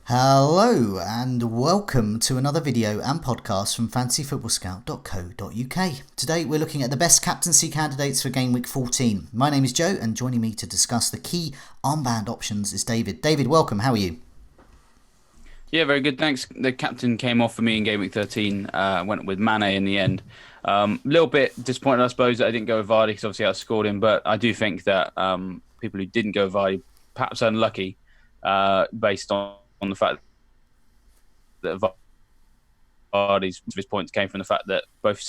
Hello and welcome to another video and podcast from fantasyfootballscout.co.uk. Today we're looking at the best captaincy candidates for Game Week 14. My name is Joe and joining me to discuss the key armband options is David. David, welcome. How are you? Yeah, very good. Thanks. The captain came off for me in Game Week 13. Went with Mane in the end. A little bit disappointed, I suppose, that I didn't go with Vardy because obviously I outscored him. But I do think that people who didn't go with Vardy perhaps unlucky based on the fact that his points came from the fact that both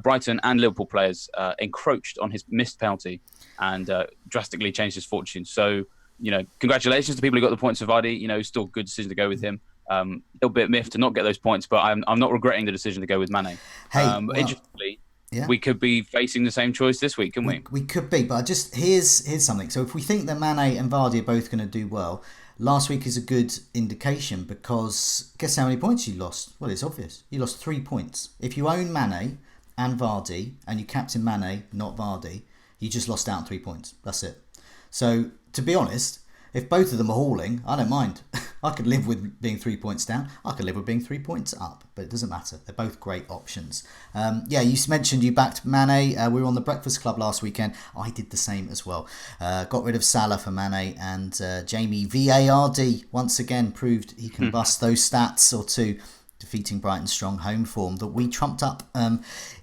Brighton and Liverpool players encroached on his missed penalty and drastically changed his fortune. So, congratulations to people who got the points for Vardy. Still a good decision to go with him. A little bit miffed to not get those points, but I'm not regretting the decision to go with Mane. Interestingly, yeah. We could be facing the same choice this week, couldn't we? We could be, but here's something. So if we think that Mane and Vardy are both going to do well, last week is a good indication because guess how many points you lost? Well, it's obvious. You lost 3 points. If you own Mane and Vardy and you captain Mane, not Vardy, you just lost out on 3 points. That's it. So to be honest, if both of them are hauling, I don't mind. I could live with being 3 points down. I could live with being 3 points up, but it doesn't matter. They're both great options. You mentioned you backed Mane. We were on the Breakfast Club last weekend. I did the same as well. Got rid of Salah for Mane, and Jamie Vardy once again proved he can bust those stats or two, defeating Brighton's strong home form that we trumped up,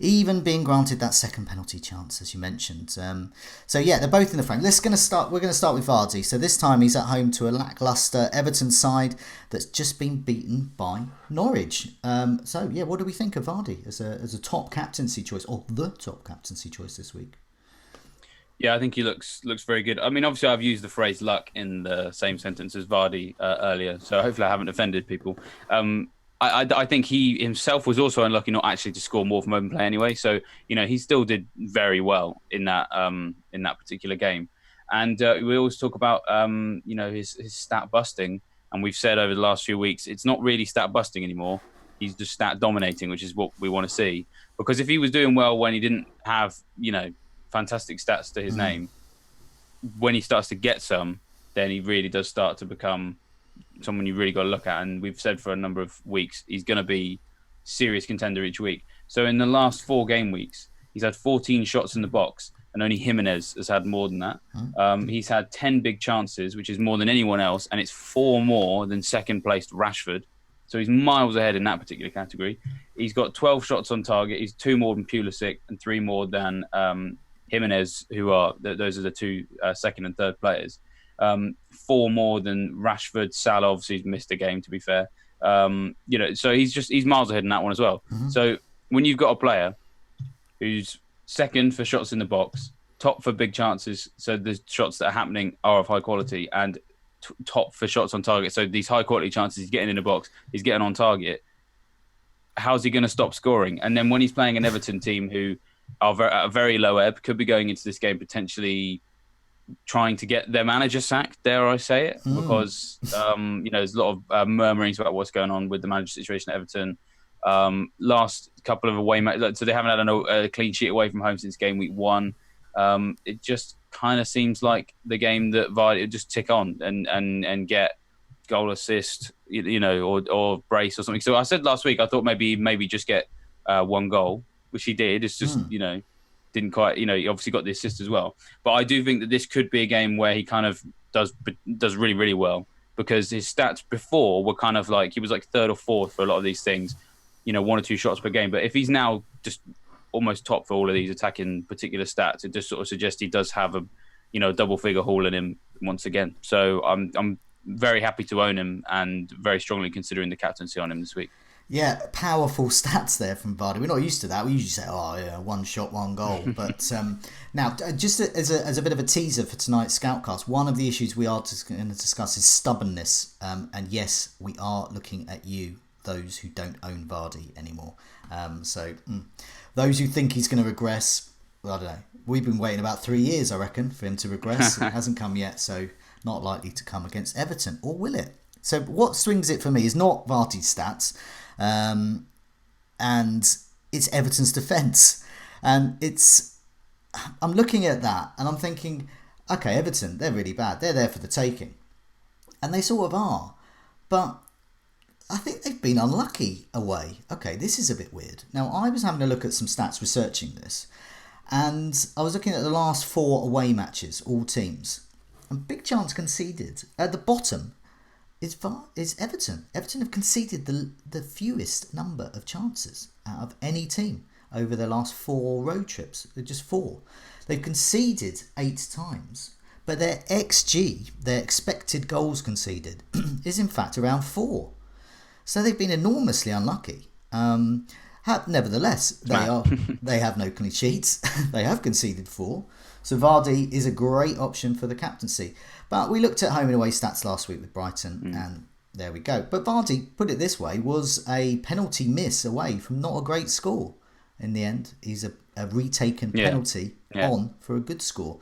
even being granted that second penalty chance, as you mentioned. They're both in the frame. We're going to start with Vardy. So this time he's at home to a lacklustre Everton side that's just been beaten by Norwich. What do we think of Vardy as a top captaincy choice, or the top captaincy choice this week? Yeah, I think he looks very good. I mean, obviously, I've used the phrase luck in the same sentence as Vardy earlier, so hopefully I haven't offended people. I think he himself was also unlucky not actually to score more from open play anyway. So, he still did very well in that particular game. And we always talk about, his stat busting. And we've said over the last few weeks, it's not really stat busting anymore. He's just stat dominating, which is what we want to see. Because if he was doing well when he didn't have, fantastic stats to his name, when he starts to get some, then he really does start to become someone you really got to look at. And we've said for a number of weeks he's going to be serious contender each week. So in the last 4 game weeks, he's had 14 shots in the box, and only Jimenez has had more than that. He's had 10 big chances, which is more than anyone else, and it's 4 more than second placed Rashford. So he's miles ahead in that particular category. He's got 12 shots on target. He's 2 more than Pulisic and 3 more than Jimenez, those are the 2 second and third players. 4 more than Rashford. Salah obviously missed a game, to be fair. So he's miles ahead in that one as well. So when you've got a player who's second for shots in the box, top for big chances, so the shots that are happening are of high quality, and top for shots on target, so these high quality chances he's getting in the box, he's getting on target, how's he going to stop scoring? And then when he's playing an Everton team who are at a very low ebb, could be going into this game potentially trying to get their manager sacked, dare I say it, because there's a lot of murmurings about what's going on with the manager situation at Everton. Last couple of away matches, so they haven't had a clean sheet away from home since game week 1. It just kind of seems like the game that Vardy would just tick on and get goal, assist, or brace or something. So I said last week I thought maybe just get 1 goal, which he did. It's just didn't quite, he obviously got the assist as well. But I do think that this could be a game where he kind of does really, really well, because his stats before were kind of like, he was like 3rd or 4th for a lot of these things, 1 or 2 shots per game. But if he's now just almost top for all of these attacking particular stats, it just sort of suggests he does have a double figure haul in him once again. So I'm very happy to own him and very strongly considering the captaincy on him this week. Yeah, powerful stats there from Vardy. We're not used to that. We usually say, 1 shot, 1 goal. But now, just as a bit of a teaser for tonight's Scoutcast, one of the issues we are going to discuss is stubbornness. And yes, we are looking at you, those who don't own Vardy anymore. Those who think he's going to regress, well, I don't know. We've been waiting about 3 years, I reckon, for him to regress. It hasn't come yet, so not likely to come against Everton. Or will it? So what swings it for me is not Vardy's stats, and it's Everton's defence. And I'm looking at that and I'm thinking, okay, Everton, they're really bad. They're there for the taking. And they sort of are. But I think they've been unlucky away. Okay, this is a bit weird. Now, I was having a look at some stats researching this, and I was looking at the last 4 away matches, all teams. And big chance conceded. At the bottom is Everton. Everton have conceded the fewest number of chances out of any team over their last 4 road trips. They're just 4. They've conceded 8 times. But their XG, their expected goals conceded, is in fact around 4. So they've been enormously unlucky. Nevertheless, they have no clean sheets. They have conceded 4. So Vardy is a great option for the captaincy. But we looked at home and away stats last week with Brighton, and there we go. But Vardy, put it this way, was a penalty miss away from not a great score. In the end, he's a retaken penalty on for a good score.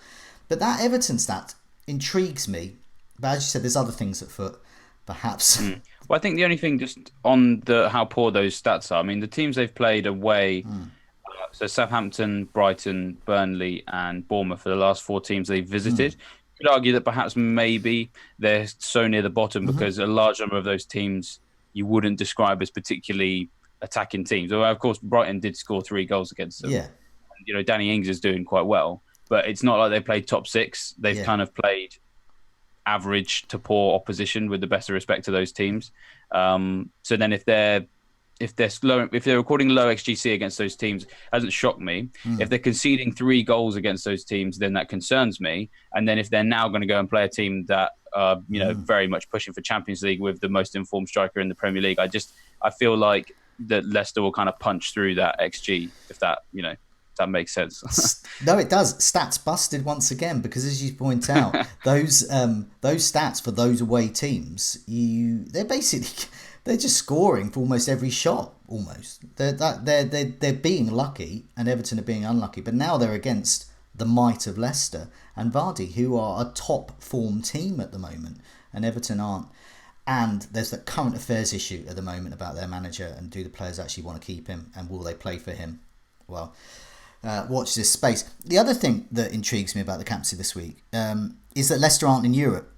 But that Everton stat intrigues me. But as you said, there's other things at foot, perhaps. Well, I think the only thing just on how poor those stats are, I mean, the teams they've played away, so Southampton, Brighton, Burnley and Bournemouth are the last 4 teams they've visited. You could argue that perhaps maybe they're so near the bottom because a large number of those teams you wouldn't describe as particularly attacking teams. Although, of course, Brighton did score 3 goals against them. Yeah. And, Danny Ings is doing quite well. But it's not like they played top 6. They've kind of played average to poor opposition with the best of respect to those teams. So then if they're recording low XGC against those teams, it hasn't shocked me. If they're conceding 3 goals against those teams, then that concerns me. And then if they're now going to go and play a team that very much pushing for Champions League with the most informed striker in the Premier League, I feel like that Leicester will kind of punch through that XG if that that makes sense. No, it does. Stats busted once again because, as you point out, those stats for those away teams, they're just scoring for almost every shot. Almost, they're being lucky, and Everton are being unlucky. But now they're against the might of Leicester and Vardy, who are a top form team at the moment, and Everton aren't. And there's the current affairs issue at the moment about their manager and do the players actually want to keep him and will they play for him? Well. Watch this space. The other thing that intrigues me about the captaincy this week is that Leicester aren't in Europe.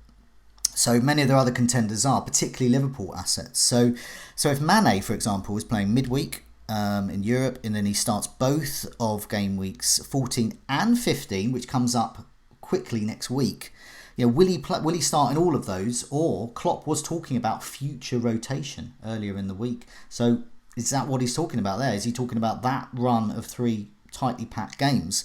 So many of their other contenders are, particularly Liverpool assets. So if Mane, for example, is playing midweek in Europe, and then he starts both of game weeks 14 and 15, which comes up quickly next week. Will he start in all of those? Or Klopp was talking about future rotation earlier in the week. So is that what he's talking about there? Is he talking about that run of 3 tightly packed games?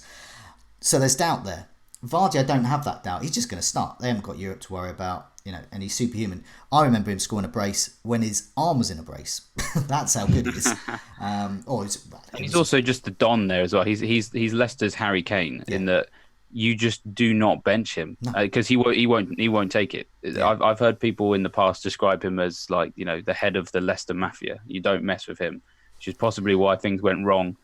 So there's doubt there. Vardy, I don't have that doubt. He's just going to start. They haven't got Europe to worry about, and he's superhuman. I remember him scoring a brace when his arm was in a brace. That's how good he is. He's also just the Don there as well. He's Leicester's Harry Kane in that you just do not bench him because he won't take it. Yeah. I've heard people in the past describe him as like the head of the Leicester mafia. You don't mess with him, which is possibly why things went wrong.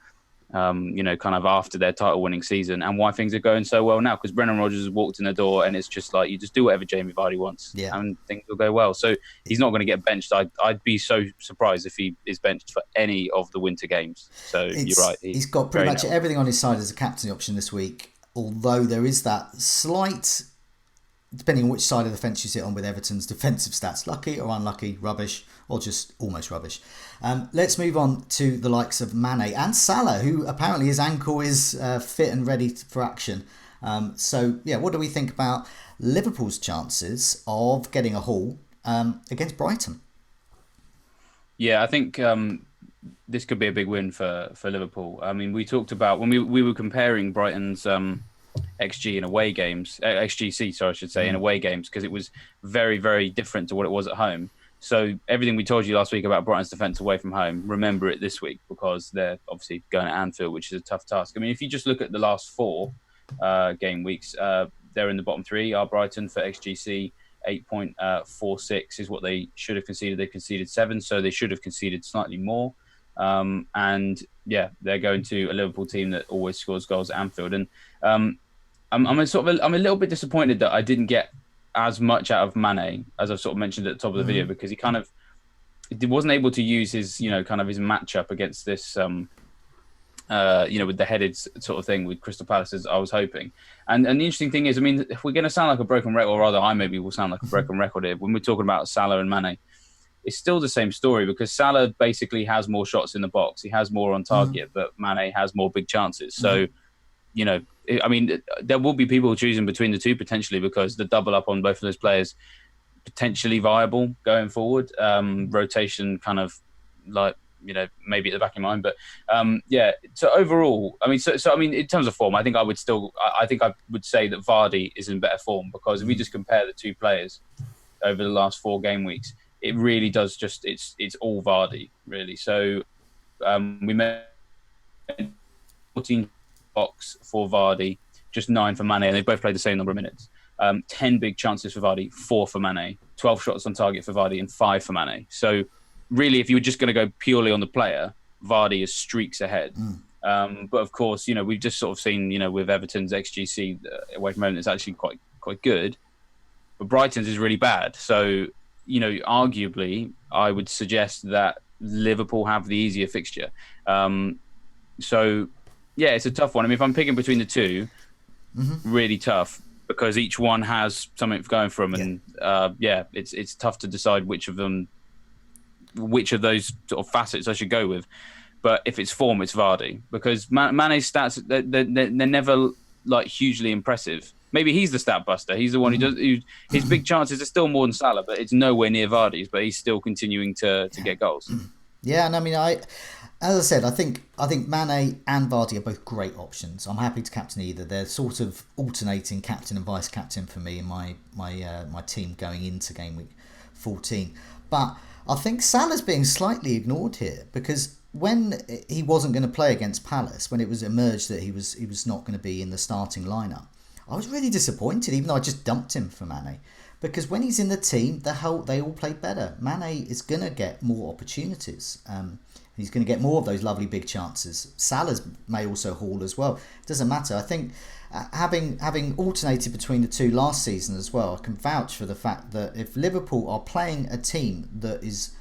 Kind of after their title-winning season, and why things are going so well now, because Brendan Rodgers has walked in the door, and it's just like you just do whatever Jamie Vardy wants, and things will go well. So he's not going to get benched. I'd be so surprised if he is benched for any of the winter games. So you're right. He's got pretty much everything on his side as a captain option this week, although there is that slight, depending on which side of the fence you sit on with Everton's defensive stats, lucky or unlucky, rubbish, or just almost rubbish. Let's move on to the likes of Mane and Salah, who apparently his ankle is fit and ready for action. What do we think about Liverpool's chances of getting a haul against Brighton? Yeah, I think this could be a big win for Liverpool. I mean, we talked about when we were comparing Brighton's XG in away games, XGC, sorry, I should say, in away games, because it was very, very different to what it was at home. So everything we told you last week about Brighton's defence away from home, remember it this week, because they're obviously going to Anfield, which is a tough task. I mean, if you just look at the last 4 game weeks, they're in the bottom 3, are Brighton for XGC. 8.46 is what they should have conceded. They conceded 7, so they should have conceded slightly more. They're going to a Liverpool team that always scores goals at Anfield. And I'm a little bit disappointed that I didn't get as much out of Mane, as I've sort of mentioned at the top of the video, because he wasn't able to use his, kind of his matchup against this, with the headed sort of thing with Crystal Palace, as I was hoping. And the interesting thing is, I mean, if we're going to sound like a broken record, or rather I maybe will sound like a broken record here, when we're talking about Salah and Mane, it's still the same story because Salah basically has more shots in the box. He has more on target, but Mane has more big chances. So, I mean, there will be people choosing between the two potentially because the double up on both of those players potentially viable going forward. Rotation kind of like, maybe at the back of your mind, but so overall, I mean, I mean, in terms of form, I think I would say that Vardy is in better form because if we just compare the two players over the last 4 game weeks, it really does it's all Vardy really. So we made 14 box for Vardy, just 9 for Mane, and they both played the same number of minutes. 10 big chances for Vardy, 4 for Mane, 12 shots on target for Vardy, and 5 for Mane. So really, if you were just going to go purely on the player, Vardy is streaks ahead. But of course, we've just sort of seen, with Everton's XGC away from home, it's actually quite good. But Brighton's is really bad. So, arguably, I would suggest that Liverpool have the easier fixture. So, yeah, it's a tough one. I mean, if I'm picking between the two, really tough because each one has something going for them. And, it's tough to decide which of those sort of facets I should go with. But if it's form, it's Vardy because Mane's stats, they're never like hugely impressive. Maybe he's the stat buster. He's the one his big chances are still more than Salah, but it's nowhere near Vardy's. But he's still continuing to get goals. Yeah, and I mean, as I said, I think Mane and Vardy are both great options. I'm happy to captain either. They're sort of alternating captain and vice captain for me in my team going into game week 14. But I think Salah's being slightly ignored here because when he wasn't going to play against Palace, when it was emerged that he was not going to be in the starting lineup, I was really disappointed, even though I just dumped him for Mane. Because when he's in the team, they all play better. Mane is going to get more opportunities. He's going to get more of those lovely big chances. Salah's may also haul as well. It doesn't matter. I think having alternated between the two last season as well, I can vouch for the fact that if Liverpool are playing a team that is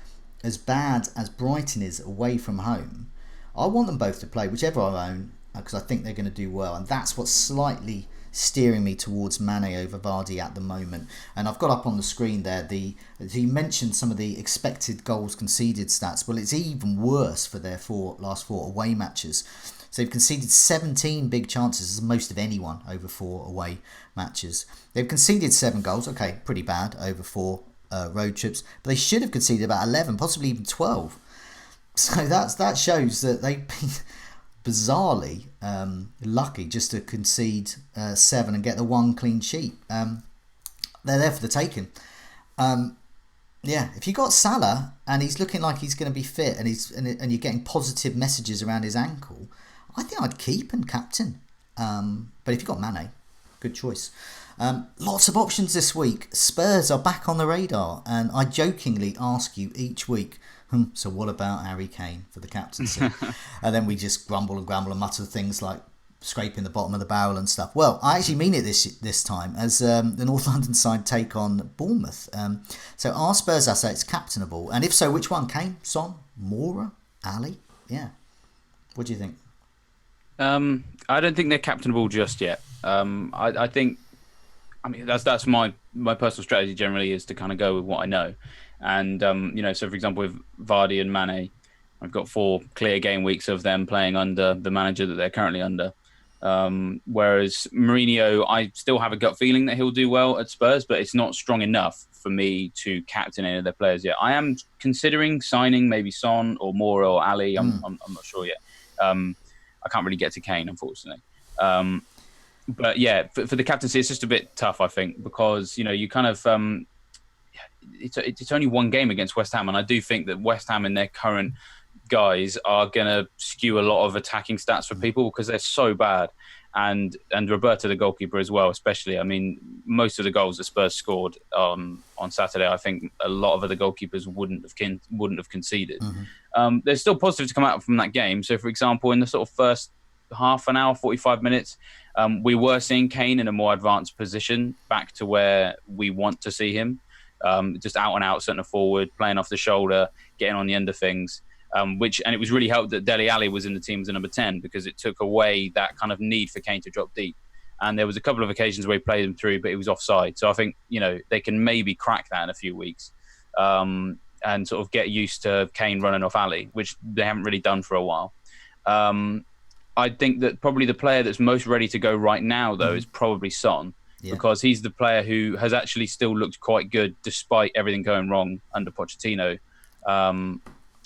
as bad as Brighton is away from home, I want them both to play, whichever I own, because I think they're going to do well. And that's what's slightly steering me towards Mane over Vardy at the moment. And I've got up on the screen there, he mentioned some of the expected goals conceded stats. Well, it's even worse for their last four away matches. So they've conceded 17 big chances, as most of anyone over 4 away matches. They've conceded 7 goals, okay, pretty bad over 4 road trips, but they should have conceded about 11, possibly even 12. So that shows that they've been bizarrely lucky just to concede 7 and get the 1 clean sheet. They're there for the taking. If you got Salah and he's looking like he's going to be fit and you're getting positive messages around his ankle, I think I'd keep and captain. But if you've got Mane, good choice. Lots of options this week. Spurs are back on the radar, and I jokingly ask you each week, so what about Harry Kane for the captaincy? And then we just grumble and mutter things like scraping the bottom of the barrel and stuff. Well, I actually mean it this time as the North London side take on Bournemouth. So are Spurs assets captainable? And if so, which one? Kane, Son, Moura, Ali? Yeah. What do you think? I don't think they're captainable just yet. I think, I mean, that's my personal strategy generally is to kind of go with what I know. And, so for example, with Vardy and Mane, I've got 4 clear game weeks of them playing under the manager that they're currently under. Whereas Mourinho, I still have a gut feeling that he'll do well at Spurs, but it's not strong enough for me to captain any of their players yet. I am considering signing maybe Son or Moura or Ali. I'm not sure yet. I can't really get to Kane, unfortunately. But yeah, for the captaincy, it's just a bit tough, I think, because, you kind of, it's only 1 game against West Ham. And I do think that West Ham and their current guys are going to skew a lot of attacking stats for people because they're so bad. And Roberto, the goalkeeper as well, especially. I mean, most of the goals that Spurs scored on Saturday, I think a lot of other goalkeepers wouldn't have conceded. There's still positive to come out from that game. So, for example, in the sort of first half an hour, 45 minutes, we were seeing Kane in a more advanced position, back to where we want to see him, just out and out centre forward, playing off the shoulder, getting on the end of things. And it was really helped that Dele Alli was in the team as a number 10 because it took away that kind of need for Kane to drop deep. And there was a couple of occasions where he played him through, but he was offside. So I think, they can maybe crack that in a few weeks. And and sort of get used to Kane running off Ali, which they haven't really done for a while. I think that probably the player that's most ready to go right now, though, is probably Son, because he's the player who has actually still looked quite good despite everything going wrong under Pochettino.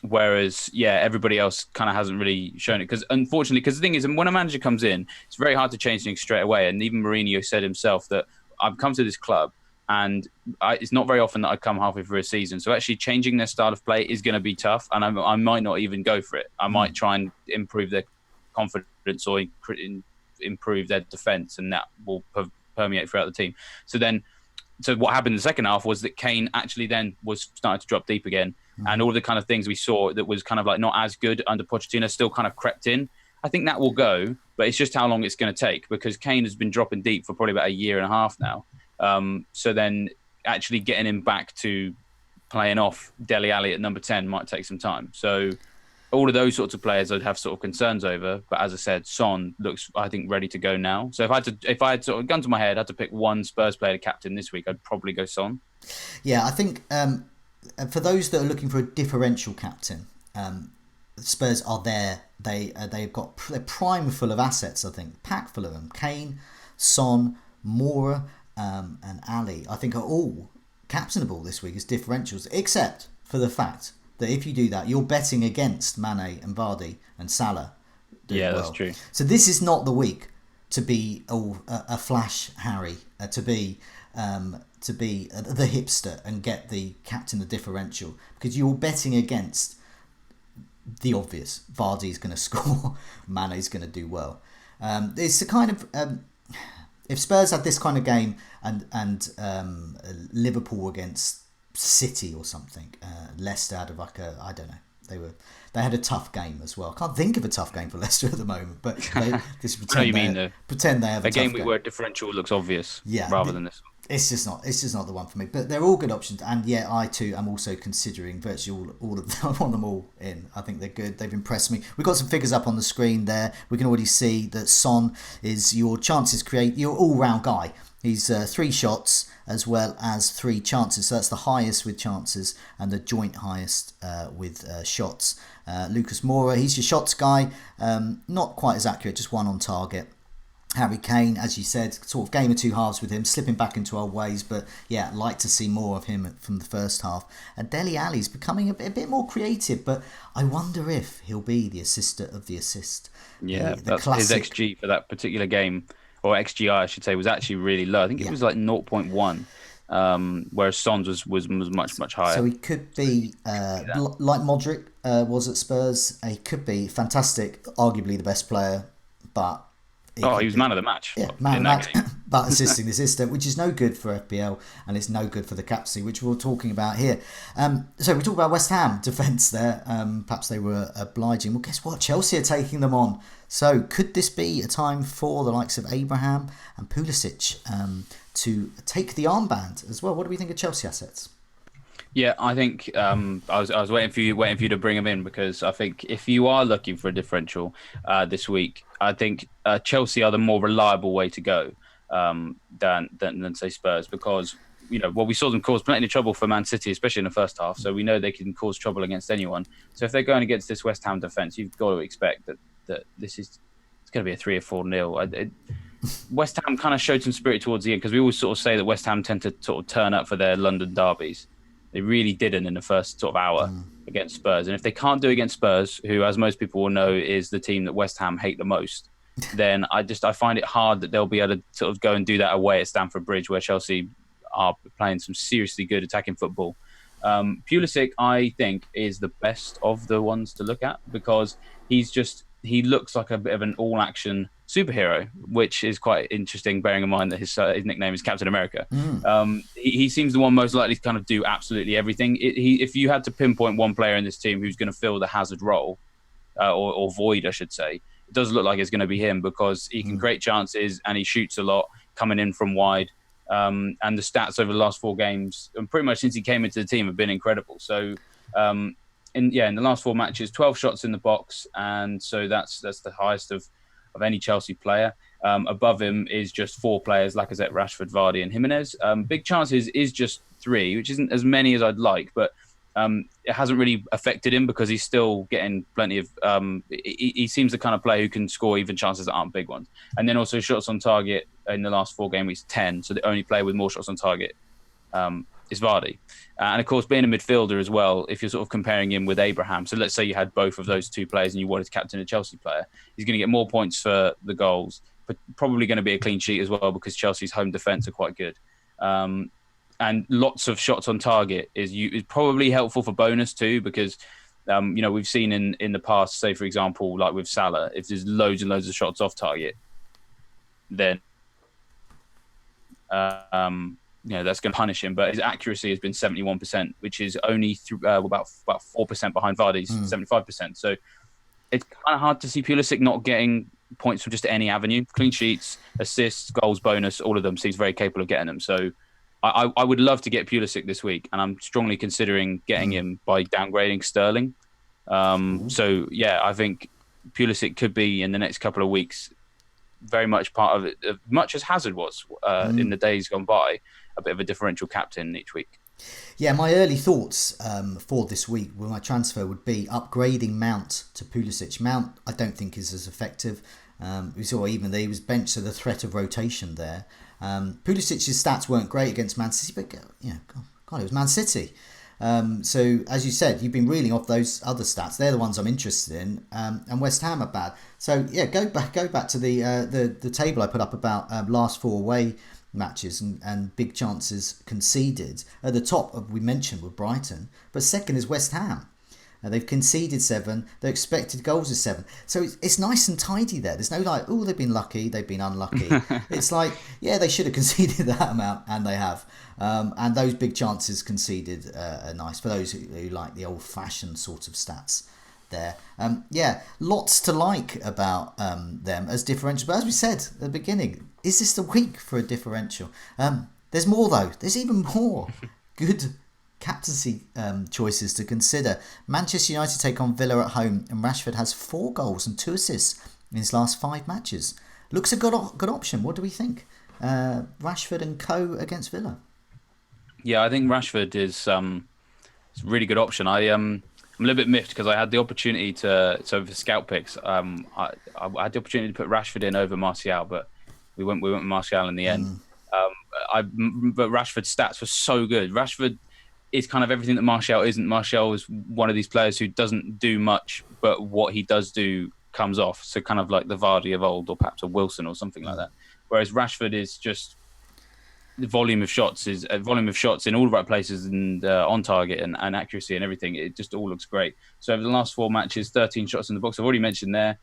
Whereas, everybody else kind of hasn't really shown it. Because unfortunately, the thing is, when a manager comes in, it's very hard to change things straight away. And even Mourinho said himself that I've come to this club and it's not very often that I come halfway through a season. So actually changing their style of play is going to be tough. And I might not even go for it. I might try and improve their confidence or improve their defence, and that will permeate throughout the team. So what happened in the second half was that Kane actually then was starting to drop deep again. And all the kind of things we saw that was kind of like not as good under Pochettino still kind of crept in. I think that will go, but it's just how long it's going to take, because Kane has been dropping deep for probably about a year and a half now. So then actually getting him back to playing off Dele Alli at number 10 might take some time. So all of those sorts of players I'd have sort of concerns over. But as I said, Son looks, I think, ready to go now. So if I had sort of gun to my head, had to pick one Spurs player to captain this week, I'd probably go Son. Yeah, I think for those that are looking for a differential captain, Spurs are there. They're prime full of assets. I think packed full of them. Kane, Son, Moura, and Ali, I think, are all captainable this week as differentials, except for the fact that if you do that, you're betting against Mane and Vardy and Salah. That's true. So this is not the week to be a flash Harry, to be the hipster and get the captain the differential, because you're betting against the obvious. Vardy's going to score, Mane's going to do well. It's the kind of if Spurs had this kind of game and Liverpool against City or something, Leicester had I don't know. They had a tough game as well. I can't think of a tough game for Leicester at the moment, but pretend they have a game where differential looks obvious, rather than this one. It's just not the one for me. But they're all good options, and I too am also considering virtually all of them. I want them all in. I think they're good. They've impressed me. We've got some figures up on the screen there. We can already see that Son is your all-round guy. He's 3 shots as well as 3 chances. So that's the highest with chances and the joint highest with shots. Lucas Moura, he's your shots guy. Not quite as accurate, just 1 on target. Harry Kane, as you said, sort of game of two halves with him, slipping back into old ways, but like to see more of him from the first half. And Dele Alli's becoming a bit more creative, but I wonder if he'll be the assister of the assist. That's classic. His XG for that particular game, or XGI I should say, was actually really low. I think it was like 0.1, whereas Son's was much higher. So he could be, like Modric was at Spurs, he could be fantastic, arguably the best player, but... he was man of the match. Yeah, man of the match, but assisting the assistant, which is no good for FPL, and it's no good for the captaincy, which we're talking about here. So we talk about West Ham defence there. Perhaps they were obliging. Well, guess what? Chelsea are taking them on. So could this be a time for the likes of Abraham and Pulisic to take the armband as well? What do we think of Chelsea assets? Yeah, I think I was waiting for you to bring him in, because I think if you are looking for a differential this week, I think Chelsea are the more reliable way to go than say Spurs, because we saw them cause plenty of trouble for Man City, especially in the first half. So we know they can cause trouble against anyone. So if they're going against this West Ham defence, you've got to expect that it's going to be a 3 or 4-0. West Ham kind of showed some spirit towards the end, because we always sort of say that West Ham tend to sort of turn up for their London derbies. They really didn't in the first sort of hour against Spurs. And if they can't do against Spurs, who, as most people will know, is the team that West Ham hate the most, then I find it hard that they'll be able to sort of go and do that away at Stamford Bridge, where Chelsea are playing some seriously good attacking football. Pulisic, I think, is the best of the ones to look at, because he looks like a bit of an all-action superhero, which is quite interesting, bearing in mind that his nickname is Captain America. He seems the one most likely to kind of do absolutely everything. If you had to pinpoint one player in this team who's going to fill the Hazard role, or void, I should say, it does look like it's going to be him, because he can create chances and he shoots a lot, coming in from wide. And the stats over the last 4 games, and pretty much since he came into the team, have been incredible. So, in the last 4 matches, 12 shots in the box, and so that's the highest of any Chelsea player. Above him is just 4 players: Lacazette, Rashford, Vardy, and Jimenez. Big chances is just 3, which isn't as many as I'd like, but it hasn't really affected him because he's still getting plenty of. He seems the kind of player who can score even chances that aren't big ones. And then also shots on target in the last 4 game weeks, 10. So the only player with more shots on target is Vardy. And of course, being a midfielder as well, if you're sort of comparing him with Abraham, so let's say you had both of those 2 players and you wanted to captain a Chelsea player, he's going to get more points for the goals, but probably going to be a clean sheet as well because Chelsea's home defence are quite good. And lots of shots on target is probably helpful for bonus too, because we've seen in the past, say for example, like with Salah, if there's loads and loads of shots off target, then that's going to punish him. But his accuracy has been 71%, which is only about 4% behind Vardy's 75%. So it's kind of hard to see Pulisic not getting points from just any avenue. Clean sheets, assists, goals, bonus, all of them seems very capable of getting them. So I would love to get Pulisic this week, and I'm strongly considering getting him by downgrading Sterling. So yeah, I think Pulisic could be in the next couple of weeks very much part of it, much as Hazard was in the days gone by, a bit of a differential captain each week. Yeah, my early thoughts for this week with my transfer would be upgrading Mount to Pulisic. Mount, I don't think is as effective. We saw even that he was benched, so the threat of rotation there. Pulisic's stats weren't great against Man City, but God, it was Man City. So as you said, you've been reeling off those other stats. They're the ones I'm interested in, and West Ham are bad. So yeah, go back to the table I put up about last 4 away matches and big chances conceded. At the top, we mentioned were Brighton, but second is West Ham. They've conceded 7. Their expected goals is 7. So it's nice and tidy there. There's no like, oh, they've been lucky, they've been unlucky. It's like, yeah, they should have conceded that amount, and they have. And those big chances conceded are nice for those who like the old-fashioned sort of stats there. Lots to like about them as differential. But as we said at the beginning, is this the week for a differential? There's more, though. There's even more good captaincy choices to consider. Manchester United take on Villa at home, and Rashford has 4 goals and 2 assists in his last 5 matches. Looks a good option. What do we think? Rashford and co against Villa. Yeah, I think Rashford is a really good option. I'm a little bit miffed because I had the opportunity for scout picks. I had the opportunity to put Rashford in over Martial, but we went with Martial in the end. But Rashford's stats were so good. Rashford is kind of everything that Martial isn't. Martial is one of these players who doesn't do much, but what he does do comes off. So kind of like the Vardy of old, or perhaps a Wilson or something like that. Whereas Rashford is just the volume of shots in all the right places and on target and accuracy and everything. It just all looks great. So over the last 4 matches, 13 shots in the box. I've already mentioned there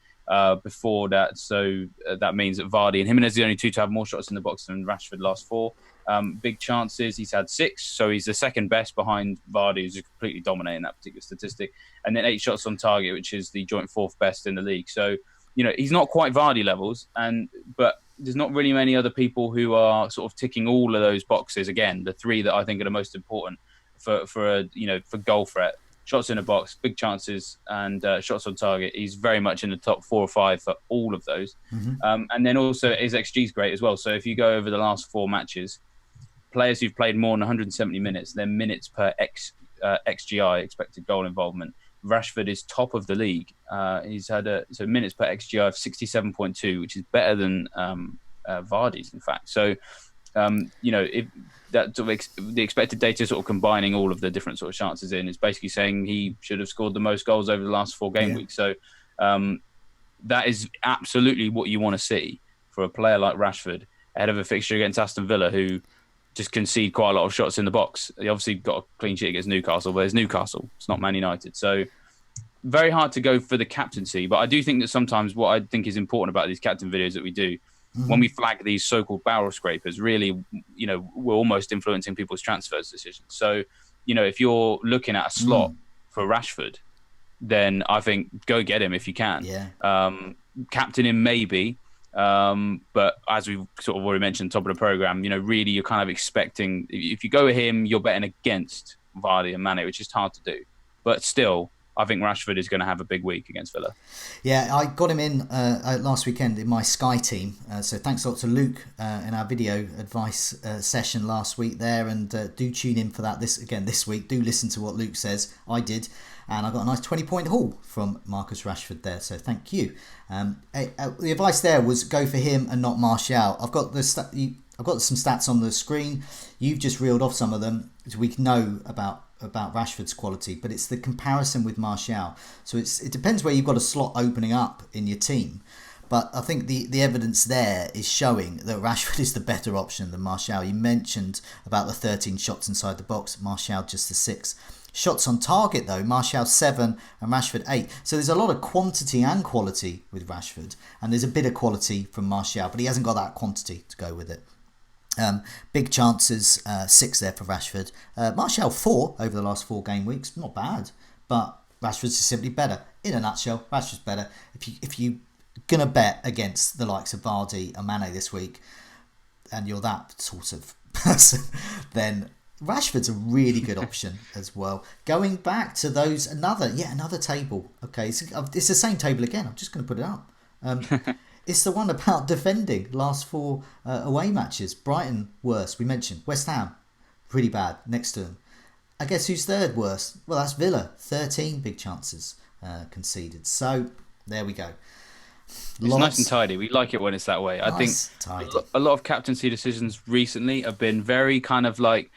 before that. So that means that Vardy and Jimenez are the only 2 to have more shots in the box than Rashford last 4. Big chances, he's had 6, so he's the second best behind Vardy, who's completely dominating that particular statistic. And then 8 shots on target, which is the joint 4th best in the league. So, he's not quite Vardy levels, but there's not really many other people who are sort of ticking all of those boxes. Again, the 3 that I think are the most important for goal threat: shots in the box, big chances, and shots on target. He's very much in the top 4 or 5 for all of those. And then also his XG is great as well. So if you go over the last 4 matches, players who've played more than 170 minutes, their minutes per XGI, expected goal involvement, Rashford is top of the league. He's had minutes per XGI of 67.2, which is better than Vardy's, in fact. So, if that the expected data sort of combining all of the different sort of chances in is basically saying he should have scored the most goals over the last 4 game weeks. So, that is absolutely what you want to see for a player like Rashford ahead of a fixture against Aston Villa, who just concede quite a lot of shots in the box. They obviously got a clean sheet against Newcastle, but it's Newcastle. It's not Man United. So very hard to go for the captaincy. But I do think that sometimes what I think is important about these captain videos that we do, when we flag these so-called barrel scrapers, really, we're almost influencing people's transfers decisions. So, if you're looking at a slot for Rashford, then I think go get him if you can. Captain him maybe. But as we've sort of already mentioned, top of the program, really you're kind of expecting, if you go with him, you're betting against Vardy and Mane, which is hard to do. But still, I think Rashford is going to have a big week against Villa. Yeah, I got him in last weekend in my Sky team. So thanks a lot to Luke in our video advice session last week there. And do tune in for that this week. Do listen to what Luke says. I did. And I got a nice 20-point haul from Marcus Rashford there. So thank you. The advice there was go for him and not Martial. I've got some stats on the screen. You've just reeled off some of them. So we know about Rashford's quality, but it's the comparison with Martial. So it depends where you've got a slot opening up in your team. But I think the evidence there is showing that Rashford is the better option than Martial. You mentioned about the 13 shots inside the box, Martial just the 6. Shots on target though, Martial 7 and Rashford 8. So there's a lot of quantity and quality with Rashford, and there's a bit of quality from Martial, but he hasn't got that quantity to go with it. Big chances, 6 there for Rashford. Martial 4 over the last 4 game weeks, not bad, but Rashford's just simply better. In a nutshell, Rashford's better. If you're gonna bet against the likes of Vardy and Mane this week, and you're that sort of person, then Rashford's a really good option as well. Going back to those, another table. Okay, it's the same table again. I'm just going to put it up. It's the one about defending last 4 away matches. Brighton worst, we mentioned. West Ham, pretty bad next to them. I guess who's third worst? Well, that's Villa. 13 big chances conceded. So there we go. It's nice and tidy. We like it when it's that way. I think a lot of captaincy decisions recently have been very kind of like,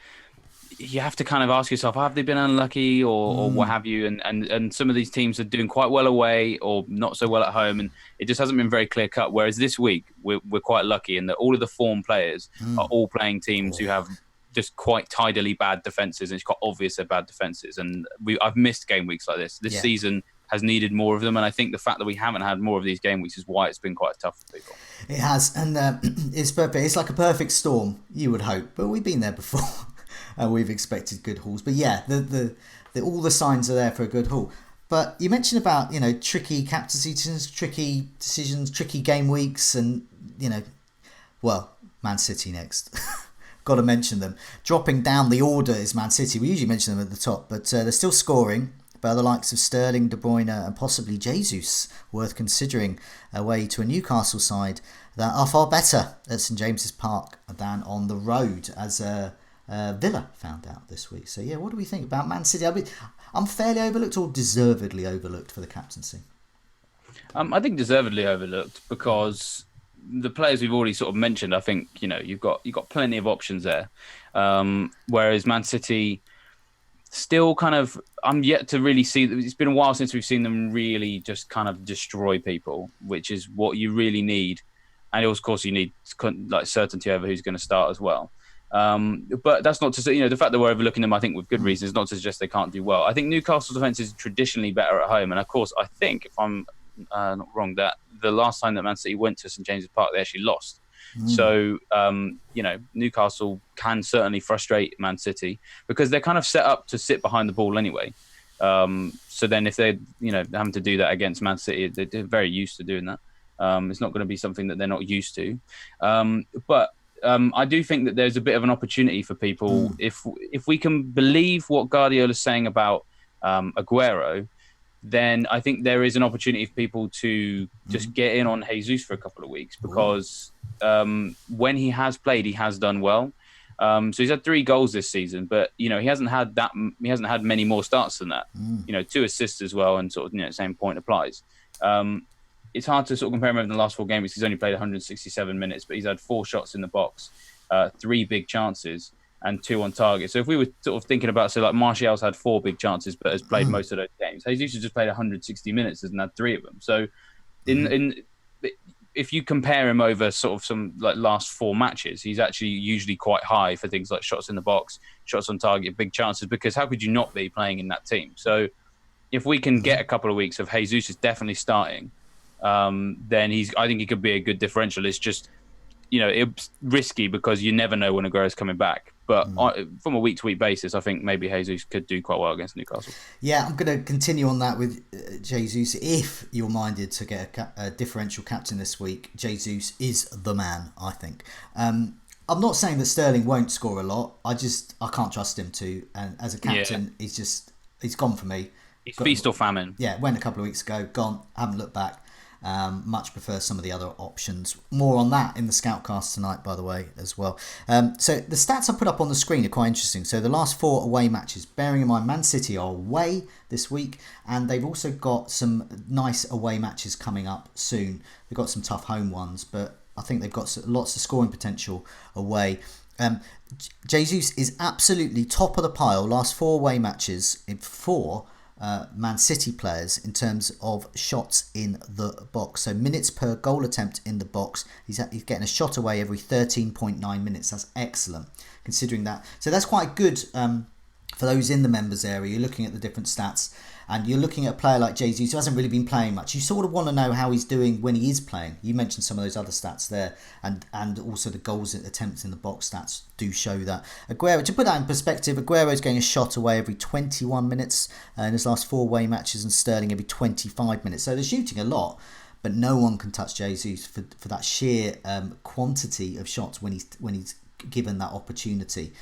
you have to kind of ask yourself, have they been unlucky or what have you? And some of these teams are doing quite well away or not so well at home, and it just hasn't been very clear cut. Whereas this week we're quite lucky in that all of the form players are all playing teams who have just quite tidily bad defences, and it's quite obvious they're bad defences. And I've missed game weeks like this. This season has needed more of them, and I think the fact that we haven't had more of these game weeks is why it's been quite tough for people. It has, and it's perfect. It's like a perfect storm, you would hope, but we've been there before. We've expected good hauls, but yeah, the all the signs are there for a good haul. But you mentioned about tricky captaincy decisions, tricky game weeks, and Man City next. Got to mention them. Dropping down the order is Man City. We usually mention them at the top, but they're still scoring. By the likes of Sterling, De Bruyne, and possibly Jesus, worth considering away to a Newcastle side that are far better at St James's Park than on the road, as Villa found out this week. So yeah, what do we think about Man City? I'm fairly overlooked or deservedly overlooked for the captaincy? I think deservedly overlooked because the players we've already sort of mentioned. I think you've got plenty of options there, whereas Man City still kind of, I'm yet to really see. It's been a while since we've seen them really just kind of destroy people, which is what you really need. And of course, you need like certainty over who's going to start as well. But that's not to say, the fact that we're overlooking them, I think with good reason, is not to suggest they can't do well. I think Newcastle's defence is traditionally better at home. And of course, I think, if I'm not wrong, that the last time that Man City went to St James's Park, they actually lost. So, Newcastle can certainly frustrate Man City because they're kind of set up to sit behind the ball anyway. So then if they're, having to do that against Man City, they're very used to doing that. It's not going to be something that they're not used to. But I do think that there's a bit of an opportunity for people if we can believe what Guardiola's saying about Aguero, then I think there is an opportunity for people to just get in on Jesus for a couple of weeks because when he has played, he has done well. So he's had 3 goals this season, but he hasn't had many more starts than that. 2 assists as well, and sort of same point applies. It's hard to sort of compare him over the last 4 games. He's only played 167 minutes, but he's had 4 shots in the box, 3 big chances, and 2 on target. So if we were sort of thinking about, like Martial's had 4 big chances, but has played most of those games. Jesus has just played 160 minutes and had 3 of them. So if you compare him over sort of some like last 4 matches, he's actually usually quite high for things like shots in the box, shots on target, big chances, because how could you not be playing in that team? So if we can get a couple of weeks of Jesus is definitely starting, then I think he could be a good differential. It's just, it's risky because you never know when Aguero's coming back. But from a week-to-week basis, I think maybe Jesus could do quite well against Newcastle. Yeah, I'm going to continue on that with Jesus. If you're minded to get a differential captain this week, Jesus is the man, I think. I'm not saying that Sterling won't score a lot. I can't trust him to. And as a captain, he's gone for me. It's feast or famine. Yeah, went a couple of weeks ago, gone, haven't looked back. Much prefer some of the other options. More on that in the Scoutcast tonight, by the way, as well. So the stats I put up on the screen are quite interesting. So the last 4 away matches, bearing in mind Man City are away this week, and they've also got some nice away matches coming up soon. They've got some tough home ones, but I think they've got lots of scoring potential away. Jesus is absolutely top of the pile. Last 4 away matches in 4 Man City players in terms of shots in the box. So minutes per goal attempt in the box. He's getting a shot away every 13.9 minutes. That's excellent considering that. So that's quite good for those in the members area. You're looking at the different stats and you're looking at a player like Jesus who hasn't really been playing much. You sort of want to know how he's doing when he is playing. You mentioned some of those other stats there, and also the goals attempts in the box stats do show that. Aguero, to put that in perspective, Aguero's getting a shot away every 21 minutes in his last 4 away matches, and Sterling every 25 minutes. So they're shooting a lot, but no one can touch Jesus for that sheer quantity of shots when he's given that opportunity.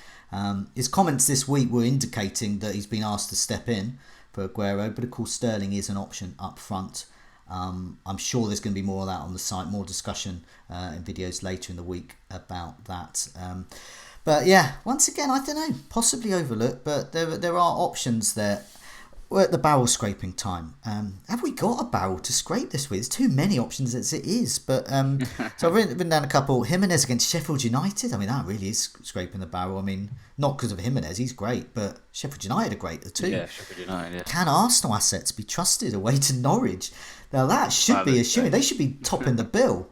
His comments this week were indicating that he's been asked to step in for Aguero, but of course Sterling is an option up front. I'm sure there's going to be more of that on the site, more discussion in videos later in the week about that. But yeah, once again, I don't know, possibly overlooked, but there are options there. We're at the barrel scraping time. Have we got a barrel to scrape this week? There's too many options as it is. But so I've written down a couple. Jimenez against Sheffield United. I mean, that really is scraping the barrel. I mean, not because of Jimenez, he's great, but Sheffield United are great too. Yeah, Sheffield United. Yeah. Can Arsenal assets be trusted away to Norwich? Now that should be assuming they should be topping the bill,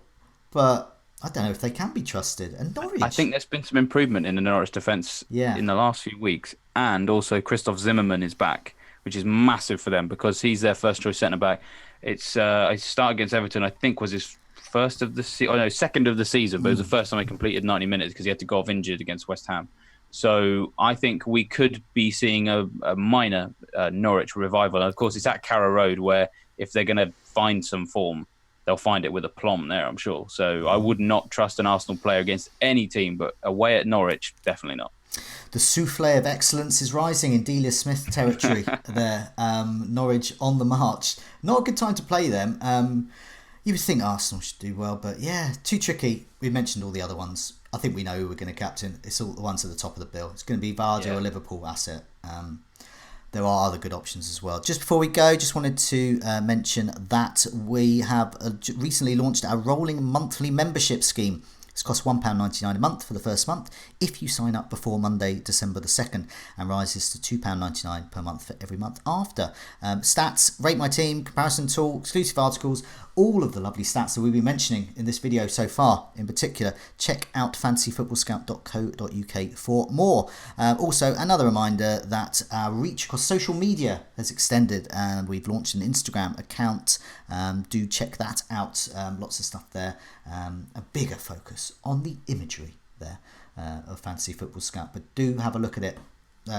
but I don't know if they can be trusted. And Norwich, I think there's been some improvement in the Norwich defence in the last few weeks, and also Christoph Zimmermann is back, which is massive for them because he's their first choice centre back. It's I start against Everton. I think was his second of the season, but it was the first time he completed 90 minutes because he had to go off injured against West Ham. So I think we could be seeing a minor Norwich revival. And of course, it's at Carrow Road, where if they're going to find some form, they'll find it with aplomb there, I'm sure. So I would not trust an Arsenal player against any team, but away at Norwich, definitely not. The souffle of excellence is rising in Delia Smith territory there. Norwich on the march. Not a good time to play them. You would think Arsenal should do well, but yeah, too tricky. We mentioned all the other ones. I think we know who we're going to captain. It's all the ones at the top of the bill. It's going to be Vardy or a Liverpool asset. There are other good options as well. Just before we go, just wanted to mention that we have recently launched our rolling monthly membership scheme. It's cost £1.99 a month for the first month if you sign up before Monday, December the 2nd, and rises to £2.99 per month for every month after. Stats, Rate My Team, comparison tool, exclusive articles, all of the lovely stats that we've been mentioning in this video so far in particular. Check out fantasyfootballscout.co.uk for more. Also, another reminder that our reach across social media has extended and we've launched an Instagram account. Do check that out. Lots of stuff there. A bigger focus on the imagery there of Fantasy Football Scout, but do have a look at it.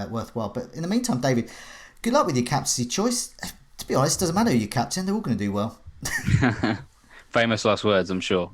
Worthwhile. But in the meantime, David, good luck with your captaincy choice. To be honest, it doesn't matter who you captain, they're all going to do well. Famous last words, I'm sure.